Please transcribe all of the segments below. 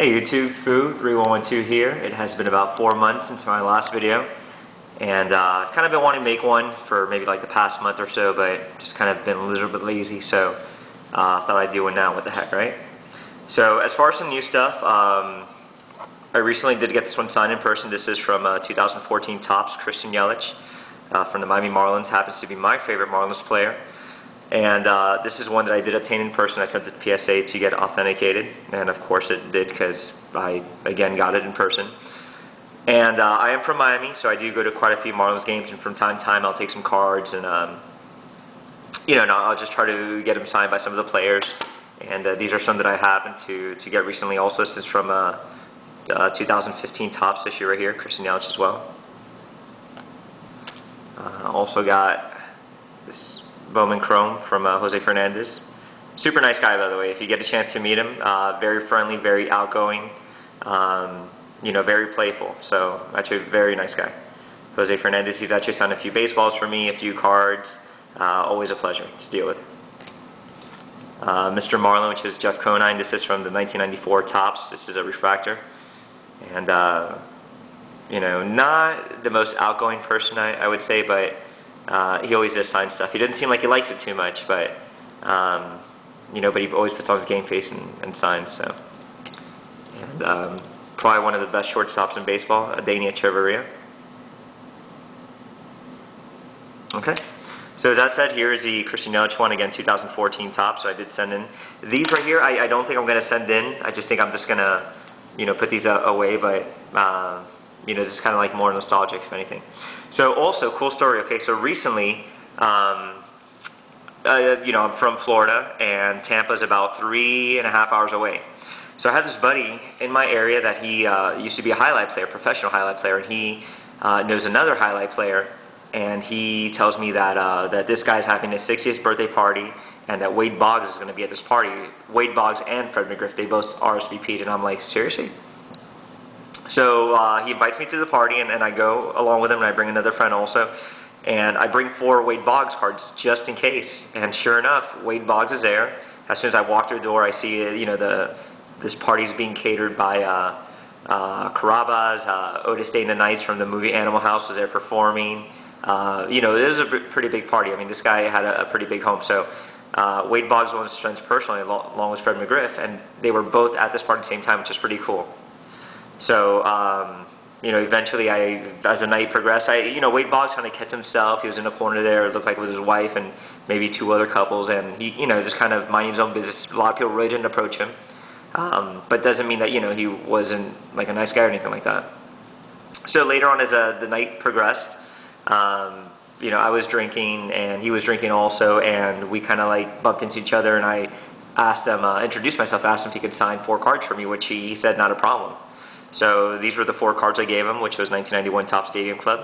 Hey YouTube, Foo3112 here. It has been about 4 months since my last video, and I've kind of been wanting to make one for maybe like the past month or so, but just kind of been a little bit lazy, so thought I'd do one now. What the heck, right? So as far as some new stuff, I recently did get this one signed in person. This is from 2014 Topps Christian Yelich from the Miami Marlins. Happens to be my favorite Marlins player. And this is one that I did obtain in person. I sent it to PSA to get authenticated, and of course it did because I, again, got it in person. And I am from Miami, so I do go to quite a few Marlins games, and from time to time I'll take some cards, and I'll just try to get them signed by some of the players. And these are some that I happened to get recently also. This is from 2015 Topps issue right here, Christian Yelich as well. Also got this Bowman Chrome from Jose Fernandez. Super nice guy, by the way. If you get a chance to meet him, very friendly, very outgoing, very playful. So actually a very nice guy. Jose Fernandez, he's actually signed a few baseballs for me, a few cards. Always a pleasure to deal with. Mr. Marlin, which is Jeff Conine. This is from the 1994 Topps. This is a refractor. And, not the most outgoing person, I would say, but he always does sign stuff. He doesn't seem like he likes it too much, but but he always puts on his game face and signs. So, and probably one of the best shortstops in baseball, Adania Chavarria. Okay. So as I said, here is the Christian Yelich one, again, 2014 Topps. So I did send in these right here. I don't think I'm going to send in. I just think I'm just going to, put these away. But this is kind of like more nostalgic, if anything. So also, cool story, okay, so recently, I'm from Florida, and Tampa's about 3.5 hours away. So I have this buddy in my area that he used to be a highlight player, professional highlight player, and he knows another highlight player, and he tells me that that this guy's having his 60th birthday party, and that Wade Boggs is going to be at this party. Wade Boggs and Fred McGriff, they both RSVP'd, and I'm like, seriously? So he invites me to the party, and I go along with him, and I bring another friend also. And I bring 4 Wade Boggs cards just in case. And sure enough, Wade Boggs is there. As soon as I walk through the door, I see this party's being catered by Carrabba's. Otis Day and the Knights from the movie Animal House was there performing. It was a pretty big party. I mean, this guy had a pretty big home. So Wade Boggs was one of his friends personally, along with Fred McGriff, and they were both at this party at the same time, which is pretty cool. So, eventually as the night progressed, Wade Boggs kind of kept himself. He was in a corner there, it looked like with his wife and maybe 2 other couples, and he, just kind of minding his own business. A lot of people really didn't approach him, but doesn't mean that, he wasn't like a nice guy or anything like that. So later on as the night progressed, I was drinking and he was drinking also, and we kind of like bumped into each other, and I asked him, introduced myself, asked him if he could sign 4 cards for me, which he said not a problem. So these were the 4 cards I gave him, which was 1991 Topps Stadium Club,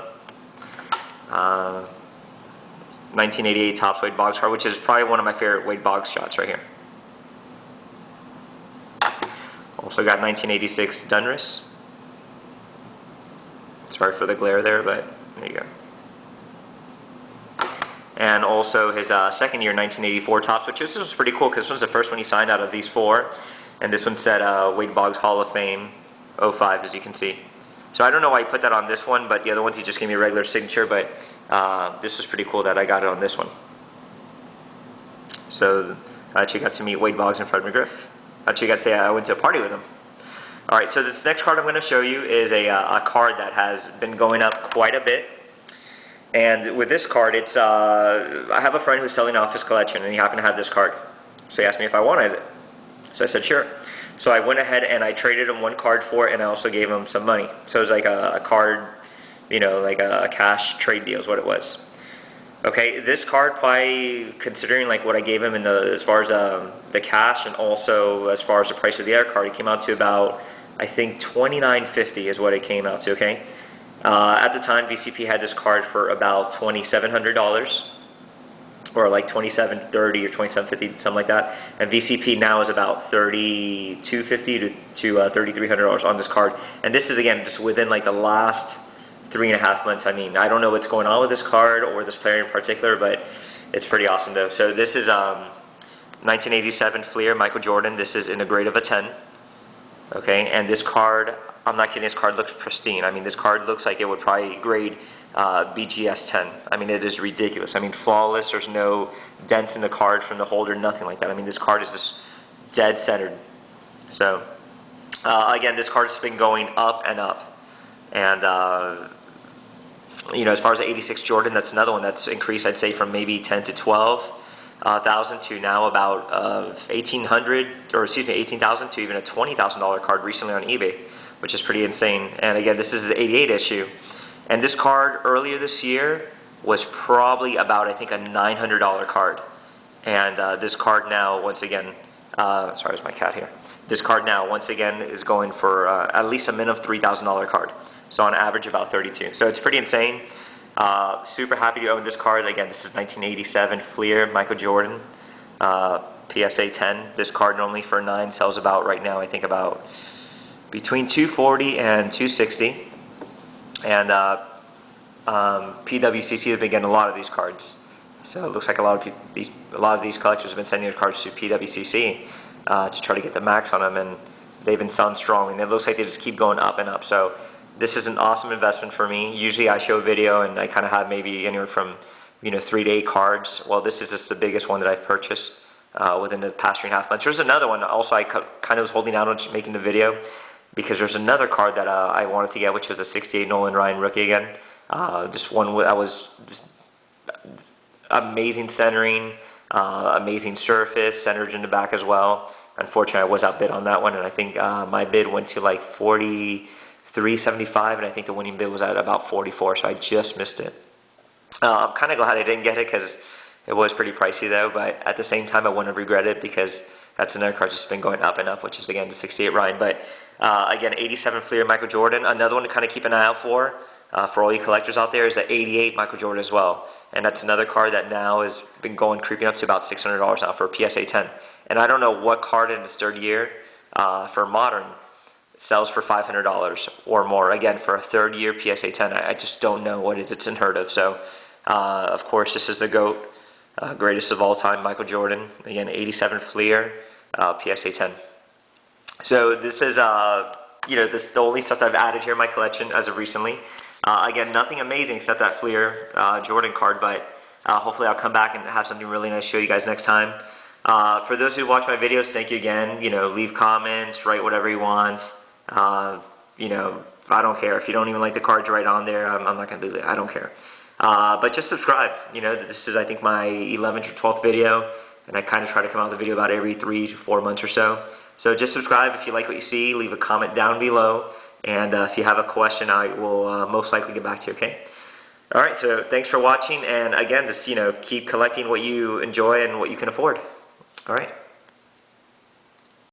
1988 Topps Wade Boggs card, which is probably one of my favorite Wade Boggs shots right here. Also got 1986 Dunris. Sorry for the glare there, but there you go. And also his second year 1984 Topps, which this was pretty cool because this one's the first one he signed out of these 4, and this one said Wade Boggs Hall of Fame 05, as you can see. So I don't know why he put that on this one, but the other ones he just gave me a regular signature, but this was pretty cool that I got it on this one. So I actually got to meet Wade Boggs and Fred McGriff. Actually got to say I went to a party with them. Alright, so this next card I'm going to show you is a card that has been going up quite a bit. And with this card, it's I have a friend who's selling off his collection, and he happened to have this card. So he asked me if I wanted it. So I said sure. So I went ahead and I traded him 1 card for it, and I also gave him some money. So it was like a card, like a cash trade deal is what it was. Okay, this card, probably considering like what I gave him in as far as the cash, and also as far as the price of the other card, it came out to about, I think, $29.50 is what it came out to. Okay, at the time VCP had this card for about $2,700. Or like $27.30 or $27.50, something like that. And VCP now is about $32.50 to $3,300 on this card. And this is, again, just within like the last 3.5 months. I mean, I don't know what's going on with this card or this player in particular, but it's pretty awesome though. So this is 1987 Fleer Michael Jordan. This is in a grade of a 10. Okay, and this card, I'm not kidding, this card looks pristine. I mean, this card looks like it would probably grade BGS 10. I mean, it is ridiculous. I mean, flawless. There's no dents in the card from the holder, nothing like that. I mean, this card is just dead centered. So, again, this card has been going up and up. And, as far as the 86 Jordan, that's another one that's increased, I'd say, from maybe 10 to 12,000 to now about 18,000 to even a $20,000 card recently on eBay, which is pretty insane. And again, this is the 88 issue. And this card earlier this year was probably about, I think, a $900 card. And this card now, once again, sorry, there's my cat here. This card now, once again, is going for at least a minimum of $3,000 card. So on average, about 32. So it's pretty insane. Super happy to own this card. Again, this is 1987 Fleer Michael Jordan PSA 10. This card normally for 9 sells about right now, I think about between $240 and $260. And PWCC has been getting a lot of these cards. So it looks like a lot of these collectors have been sending their cards to PWCC to try to get the max on them, and they've been selling strong. And it looks like they just keep going up and up. So this is an awesome investment for me. Usually I show a video and I kind of have maybe anywhere from 3 to 8 cards. Well, this is just the biggest one that I've purchased within the past 3.5 months. There's another one also I kind of was holding out on making the video, because there's another card that I wanted to get, which was a 68 Nolan Ryan rookie again. Just one that was just amazing centering, amazing surface, centered in the back as well. Unfortunately, I was outbid on that one, and I think my bid went to like $43.75, and I think the winning bid was at about $44, so I just missed it. I'm kind of glad I didn't get it, because it was pretty pricey though, but at the same time I wouldn't have regretted it, because that's another card just been going up and up, which is again the 68 Ryan. But again, 87 Fleer Michael Jordan. Another one to kind of keep an eye out for all you collectors out there, is the 88 Michael Jordan as well. And that's another card that now has been creeping up to about $600 now for a PSA 10. And I don't know what card in its third year for modern sells for $500 or more. Again, for a third year PSA 10, I just don't know what it is. It's unheard of. So, of course, this is the GOAT, greatest of all time, Michael Jordan. Again, 87 Fleer, PSA 10. So this is, this is the only stuff that I've added here in my collection as of recently. Again, nothing amazing except that Fleer Jordan card, but hopefully I'll come back and have something really nice to show you guys next time. For those who watch my videos, thank you again. Leave comments, write whatever you want. I don't care. If you don't even like the cards right on there, I'm not going to do it. I don't care. But just subscribe. This is, I think, my 11th or 12th video, and I kind of try to come out with a video about every 3 to 4 months or so. So just subscribe if you like what you see. Leave a comment down below, and if you have a question, I will most likely get back to you, okay? All right, so thanks for watching, and again, just, keep collecting what you enjoy and what you can afford. All right.